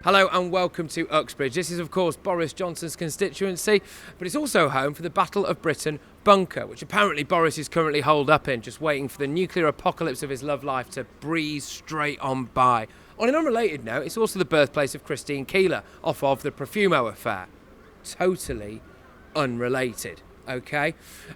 Hello and welcome to Uxbridge. This is of course Boris Johnson's constituency, but it's also home for the Battle of Britain bunker, which apparently Boris is currently holed up in, just waiting for the nuclear apocalypse of his love life to breeze straight on by. On an unrelated note, it's also the birthplace of Christine Keeler, off of the Profumo affair. Totally unrelated. Okay.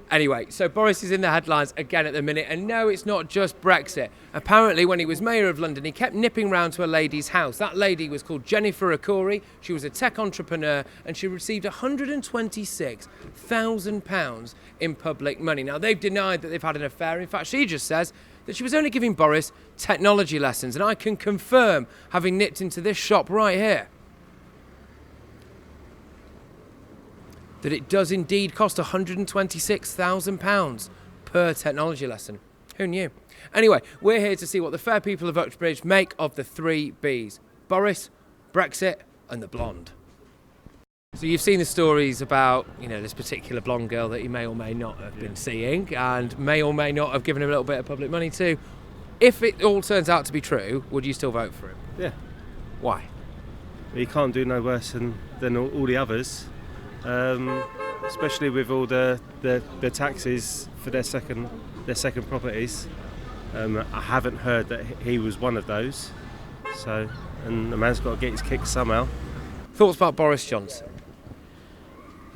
Anyway, so Boris is in the headlines again at the minute, and no, it's not just Brexit. Apparently, when he was mayor of London, he kept nipping round to a lady's house. That lady was called Jennifer Arcuri. She was a tech entrepreneur, and she received £126,000 in public money. Now, they've denied that they've had an affair. In fact, she just says that she was only giving Boris technology lessons, and I can confirm, having nipped into this shop right here, that it does indeed cost £126,000 per technology lesson. Who knew? Anyway, we're here to see what the fair people of Uxbridge make of the three Bs: Boris, Brexit and the blonde. So you've seen the stories about, this particular blonde girl that you may or may not have been seeing and may or may not have given him a little bit of public money to. If it all turns out to be true, would you still vote for him? Yeah. Why? Well, you can't do no worse than all the others. Especially with all the taxes for their second properties. I haven't heard that he was one of those. So, and the man's got to get his kicks somehow. Thoughts about Boris Johnson?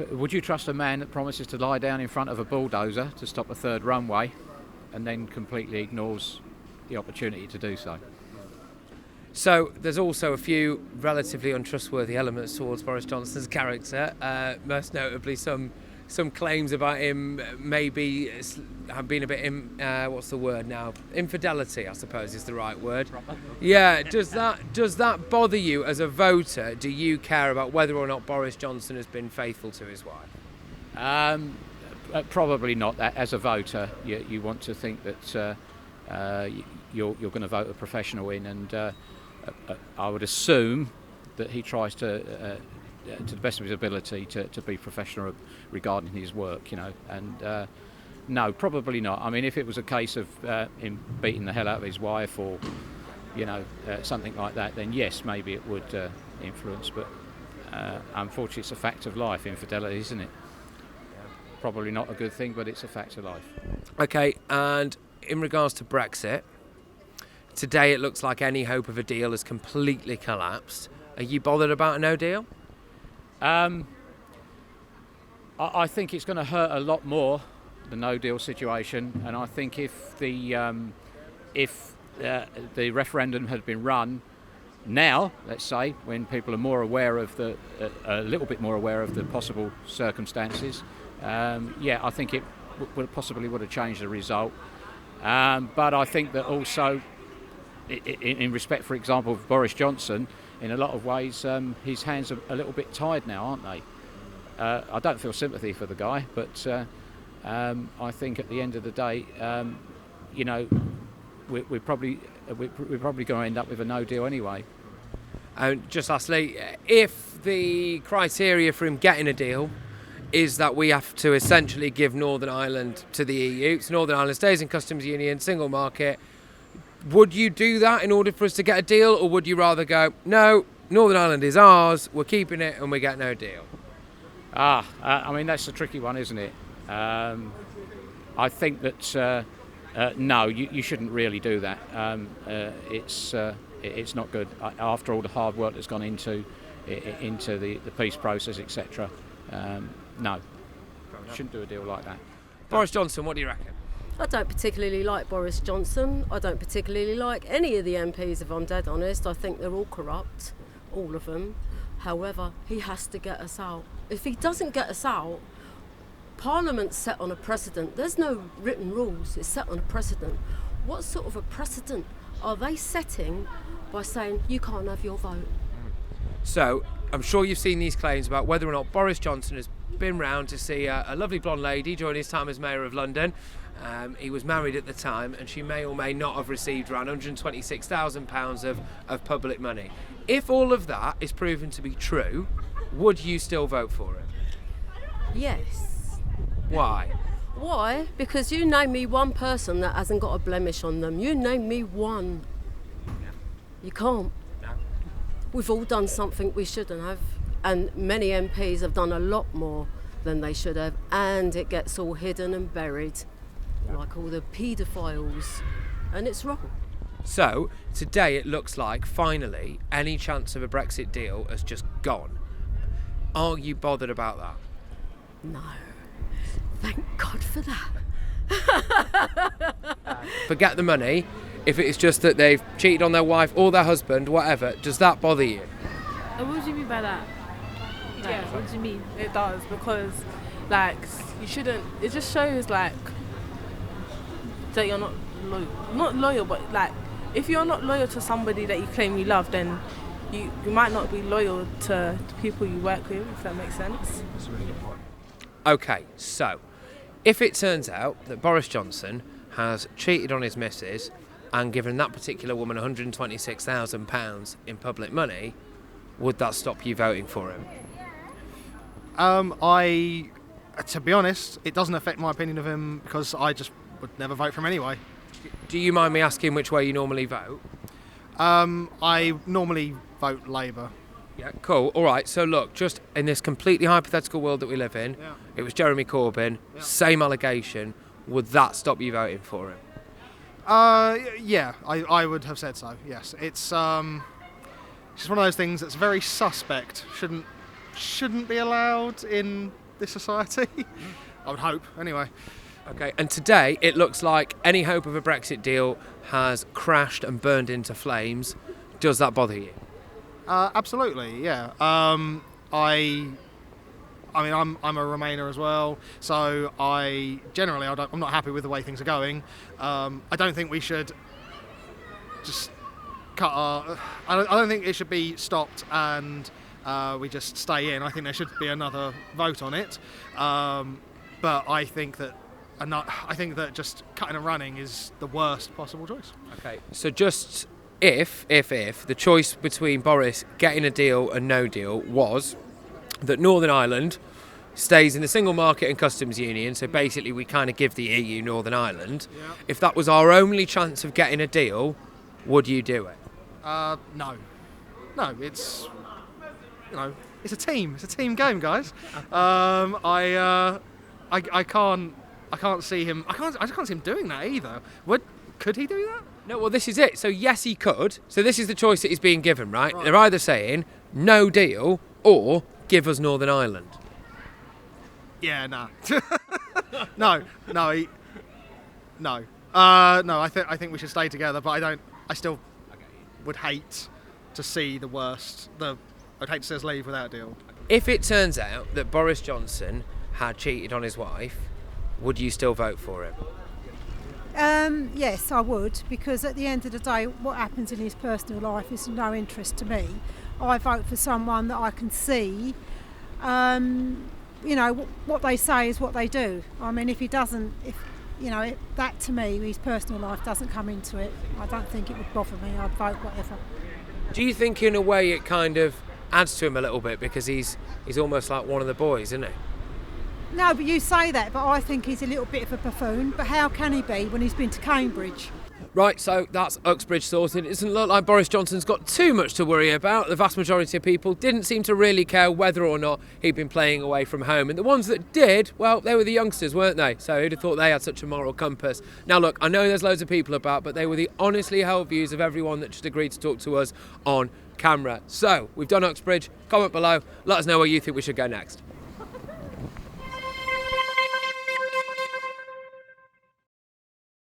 Would you trust a man that promises to lie down in front of a bulldozer to stop a third runway and then completely ignores the opportunity to do so? So there's also a few relatively untrustworthy elements towards Boris Johnson's character, most notably some claims about him maybe have been a bit, what's the word now? Infidelity, I suppose is the right word. Yeah, does that bother you as a voter? Do you care about whether or not Boris Johnson has been faithful to his wife? Probably not. As a voter, you want to think that you're going to vote a professional in, and I would assume that he tries to the best of his ability, to be professional regarding his work, and no, probably not. I mean, if it was a case of him beating the hell out of his wife or, something like that, then yes, maybe it would influence, but unfortunately it's a fact of life, infidelity, isn't it? Probably not a good thing, but it's a fact of life. Okay, and in regards to Brexit, today it looks like any hope of a deal has completely collapsed. Are you bothered about a no deal? I think it's going to hurt a lot more, the no deal situation, and I think if the referendum had been run now, let's say, when people are more aware of a little bit more aware of the possible circumstances, I think it would have changed the result. But I think that also, in respect, for example, of Boris Johnson, in a lot of ways, his hands are a little bit tied now, aren't they? I don't feel sympathy for the guy, but I think at the end of the day, we're probably going to end up with a no deal anyway. And just lastly, if the criteria for him getting a deal is that we have to essentially give Northern Ireland to the EU, so Northern Ireland stays in customs union, single market, would you do that in order for us to get a deal, or would you rather go, no, Northern Ireland is ours, we're keeping it and we get no deal? I mean, that's a tricky one, isn't it? I think that no, you shouldn't really do that. It's not good. After all the hard work that's gone into the peace process, etc. No, shouldn't do a deal like that. Boris Johnson, what do you reckon? I don't particularly like Boris Johnson. I don't particularly like any of the MPs, if I'm dead honest. I think they're all corrupt, all of them. However, he has to get us out. If he doesn't get us out, Parliament's set on a precedent. There's no written rules, it's set on a precedent. What sort of a precedent are they setting by saying you can't have your vote? So, I'm sure you've seen these claims about whether or not Boris Johnson has been round to see a lovely blonde lady during his time as Mayor of London. He was married at the time, and she may or may not have received around £126,000 of public money. If all of that is proven to be true, would you still vote for him? Yes. Why? Why? Because you name me one person that hasn't got a blemish on them. You name me one. You can't. we've all done something we shouldn't have, and many MPs have done a lot more than they should have, and it gets all hidden and buried, like all the paedophiles, and it's wrong. So, today it looks like, finally, any chance of a Brexit deal has just gone. Are you bothered about that? No. Thank God for that. Forget the money. If it's just that they've cheated on their wife or their husband, whatever, does that bother you? What do you mean by that? Like, what do you mean? It does, because like you shouldn't. It just shows like that you're not loyal. Not loyal, but like if you're not loyal to somebody that you claim you love, then you might not be loyal to the people you work with. If that makes sense. Okay, so if it turns out that Boris Johnson has cheated on his missus and given that particular woman £126,000 in public money, would that stop you voting for him? To be honest, it doesn't affect my opinion of him because I just would never vote for him anyway. Do you mind me asking which way you normally vote? I normally vote Labour. Yeah, cool. All right, so look, just in this completely hypothetical world that we live in, it was Jeremy Corbyn, same allegation, would that stop you voting for him? Yeah, I would have said so, yes. It's just one of those things that's very suspect, shouldn't be allowed in this society. I would hope, anyway. Okay, and today it looks like any hope of a Brexit deal has crashed and burned into flames. Does that bother you? Absolutely, yeah. I'm a Remainer as well, so I'm not happy with the way things are going. I don't think we should just I don't think it should be stopped and we just stay in. I think there should be another vote on it. But I think that just cutting and running is the worst possible choice. Okay, so just if the choice between Boris getting a deal and no deal was that Northern Ireland stays in the single market and customs union, so basically we kind of give the EU Northern Ireland, if that was our only chance of getting a deal, would you do it? No, it's it's a team game, guys. I can't see him. I just can't see him doing that either. Could he do that? No, well, this is it. So yes, he could. So this is the choice that he's being given, right? They're either saying no deal or give us Northern Ireland. Yeah, nah. No. I think we should stay together, but I still would hate to see the worst. I'd hate to see us leave without a deal. If it turns out that Boris Johnson had cheated on his wife, would you still vote for him? Yes, I would, because at the end of the day, what happens in his personal life is of no interest to me. I vote for someone that I can see. What they say is what they do. I mean, if he doesn't, that to me, his personal life doesn't come into it, I don't think it would bother me. I'd vote whatever. Do you think in a way it kind of adds to him a little bit because he's almost like one of the boys, isn't he? No, but you say that, but I think he's a little bit of a buffoon. But how can he be when he's been to Cambridge? Right, so that's Uxbridge sorted. It doesn't look like Boris Johnson's got too much to worry about. The vast majority of people didn't seem to really care whether or not he'd been playing away from home. And the ones that did, well, they were the youngsters, weren't they? So who'd have thought they had such a moral compass? Now, look, I know there's loads of people about, but they were the honestly held views of everyone that just agreed to talk to us on camera. So, we've done Uxbridge. Comment below. Let us know where you think we should go next.